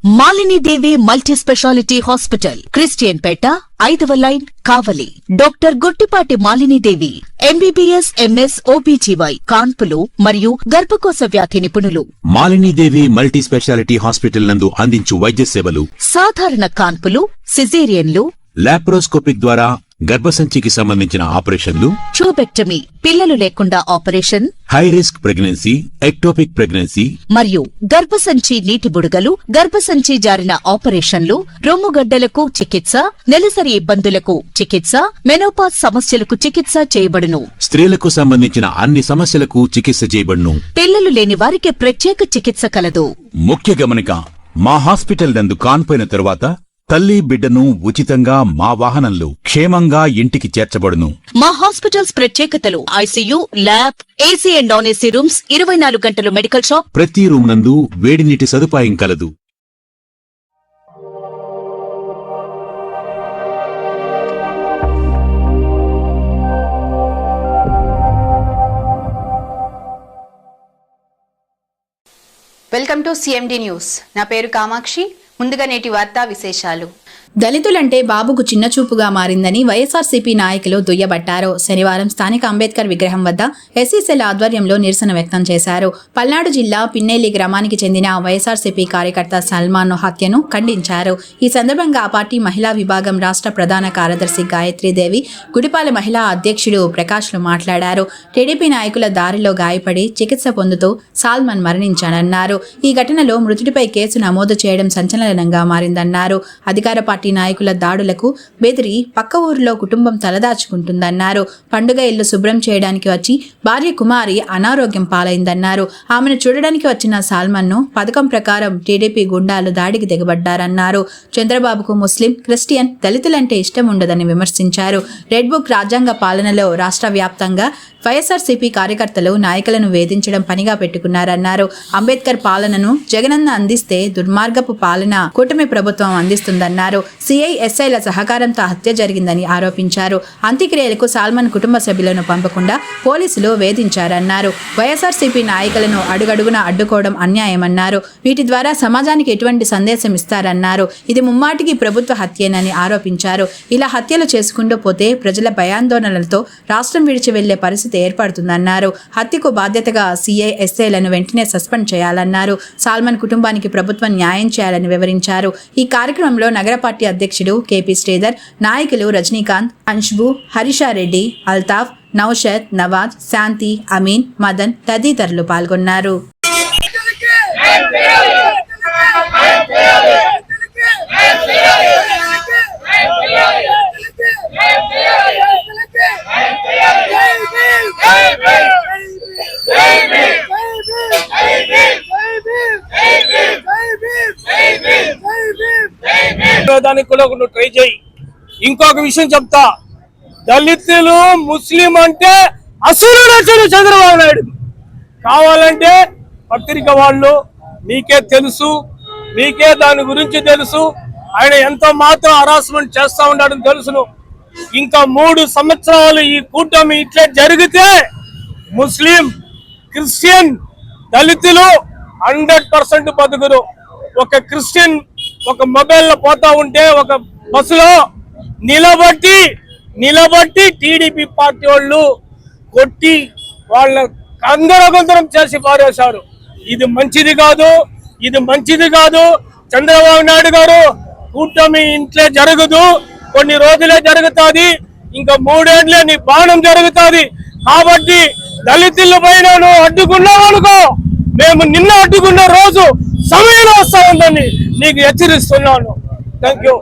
మాలిని దేవి multi speciality hospital, Christian పేట, 5వ line, కావలి. Doctor Guttipati Malini దేవి, MBBS, MS, OBGY, కాన్పులు మరియు గర్భకోశ వ్యాధి నిపుణులు. మాలిని దేవి మల్టీ స్పెషాలిటీ హాస్పిటల్ నందు అందించు వైద్య సేవలు: సాధారణ కాన్పులు, సిజేరియన్లు, లాప్రోస్కోపిక్ ద్వారా గర్భసంచికి సంబంధించిన ఆపరేషన్లు, ట్యూబెక్టమీ, పిల్లలు లేకుండా operation, high risk pregnancy, ectopic pregnancy మరియు గర్భసంచి నీటి బుడగలు, గర్భసంచి జారిన ఆపరేషన్లు, రొమ్ముగడ్డలకు చికిత్స, నెలసరి ఇబ్బందులకు చికిత్స, మెనోపాజ్ సమస్యలకు చికిత్స చేయబడును. స్త్రీలకు సంబంధించిన అన్ని సమస్యలకు చికిత్స చేయబడును. పిల్లలు లేని వారికి ప్రత్యేక చికిత్స కలదు. ముఖ్య గమనిక: మా హాస్పిటల్ నందు కాన్పోయిన తరువాత తల్లి బిడ్డను ఉచితంగా మా వాహనంలో క్షేమంగా ఇంటికి చేర్చబడును. మా హాస్పిటల్స్ ప్రత్యేకతలు: ICU, lab, AC and non AC rooms, 24 గంటలు మెడికల్ షాప్, ప్రతి రూమ్ నందు వేడి నీటి సదుపాయం కలదు. Welcome to CMD news. నా పేరు కామాక్షి. ముందుగా నేటి వార్తా విశేషాలు. దళితులంటే బాబుకు చిన్నచూపుగా మారిందని వైఎస్ఆర్సీపీ నాయకులు దుయ్యబట్టారు. శనివారం స్థానిక అంబేద్కర్ విగ్రహం వద్ద SCCL ఆధ్వర్యంలో నిరసన వ్యక్తం చేశారు. పల్నాడు జిల్లా పిన్నేలి గ్రామానికి చెందిన వైఎస్ఆర్సీపీ కార్యకర్త సల్మాన్ హత్యను ఖండించారు. ఈ సందర్భంగా ఆ పార్టీ మహిళా విభాగం రాష్ట్ర ప్రధాన కార్యదర్శి గాయత్రీదేవి, గుడిపాల మహిళా అధ్యక్షుడు ప్రకాష్లు మాట్లాడారు. టీడీపీ నాయకుల దారిలో గాయపడి చికిత్స పొందుతూ సాల్మన్ మరణించారన్నారు. ఈ ఘటనలో మృతుడిపై కేసు నమోదు చేయడం సంచలనంగా మారిందన్నారు. అధికార పార్టీ నాయకుల దాడులకు బెదిరి పక్క ఊరిలో కుటుంబం తలదాచుకుంటుందన్నారు. పండుగ ఇల్లు శుభ్రం చేయడానికి వచ్చి భార్య కుమారి అనారోగ్యం పాలైందన్నారు. ఆమెను చూడడానికి వచ్చిన సాల్మన్ను పథకం ప్రకారం టీడీపీ గుండాలు దాడికి దిగబడ్డారన్నారు. చంద్రబాబుకు ముస్లిం, క్రిస్టియన్, దళితులంటే ఇష్టం ఉండదని విమర్శించారు. రెడ్ బుక్ రాజ్యాంగ పాలనలో రాష్ట్ర వ్యాప్తంగా వైఎస్ఆర్సీపీ కార్యకర్తలు నాయకులను వేధించడం పనిగా పెట్టుకున్నారన్నారు. అంబేద్కర్ పాలనను జగనన్న అందిస్తే దుర్మార్గపు పాలన కూటమి ప్రభుత్వం అందిస్తుందన్నారు. CISIల సహకారంతో హత్య జరిగిందని ఆరోపించారు. అంత్యక్రియలకు సాల్మన్ కుటుంబ సభ్యులను పంపకుండా పోలీసులు వేధించారన్నారు. వైఎస్ఆర్సీపీ నాయకులను అడుగడుగున అడ్డుకోవడం అన్యాయమన్నారు. వీటి ద్వారా సమాజానికి ఎటువంటి సందేశం ఇస్తారన్నారు. ఇది ముమ్మాటికి ప్రభుత్వ హత్యేనని ఆరోపించారు. ఇలా హత్యలు చేసుకుంటూ పోతే ప్రజల భయాందోళనలతో రాష్ట్రం విడిచి వెళ్లే పరిస్థితి ఏర్పడుతుందన్నారు. హత్యకు బాధ్యతగా CISIలను వెంటనే సస్పెండ్ చేయాలన్నారు. సాల్మన్ కుటుంబానికి ప్రభుత్వం న్యాయం చేయాలని వివరించారు. ఈ కార్యక్రమంలో నగర పార్టీ అధ్యక్షుడు KP శ్రీధర్, నాయకులు రజనీకాంత్, అంష్బు, హరిషారెడ్డి, అల్తాఫ్, నౌషద్, నవాజ్, శాంతి, అమీన్, మదన్ తదితరులు పాల్గొన్నారు. దానికి కూడా నువ్వు ట్రై చేయి. ఇంకొక విషయం చెప్తా, దళితులు ముస్లిం అంటే అసలు చంద్రబాబు నాయుడు. కావాలంటే పత్రిక వాళ్ళు మీకే తెలుసు, మీకే దాని గురించి తెలుసు. ఆయన ఎంతో మాత్రం హరాస్మెంట్ చేస్తా ఉన్నాడని తెలుసును. ఇంకా 3 సంవత్సరాలు ఈ కూటమి ఇట్లే జరిగితే ముస్లిం, క్రిస్టియన్, దళితులు 100% బతుకురు. ఒక క్రిస్టియన్ ఒక మొబైల్లో పోతా ఉంటే ఒక బస్సులో నిలబట్టి టీడీపీ పార్టీ వాళ్ళు కొట్టి వాళ్ళ అందరగొందరం చేసి పారేశారు. ఇది మంచిది కాదు. చంద్రబాబు నాయుడు గారు, కూటమి ఇంట్లో జరగదు, కొన్ని రోజులే జరుగుతుంది. ఇంకా 3 ఏళ్లే నీ బాణం జరుగుతుంది. కాబట్టి దళితుల పైన అడ్డుకున్నావనుకో, మేము నిన్న అడ్డుకున్న రోజు సమయంలో వస్తా ఉందని నీకు హెచ్చరిస్తున్నాను. Thank you.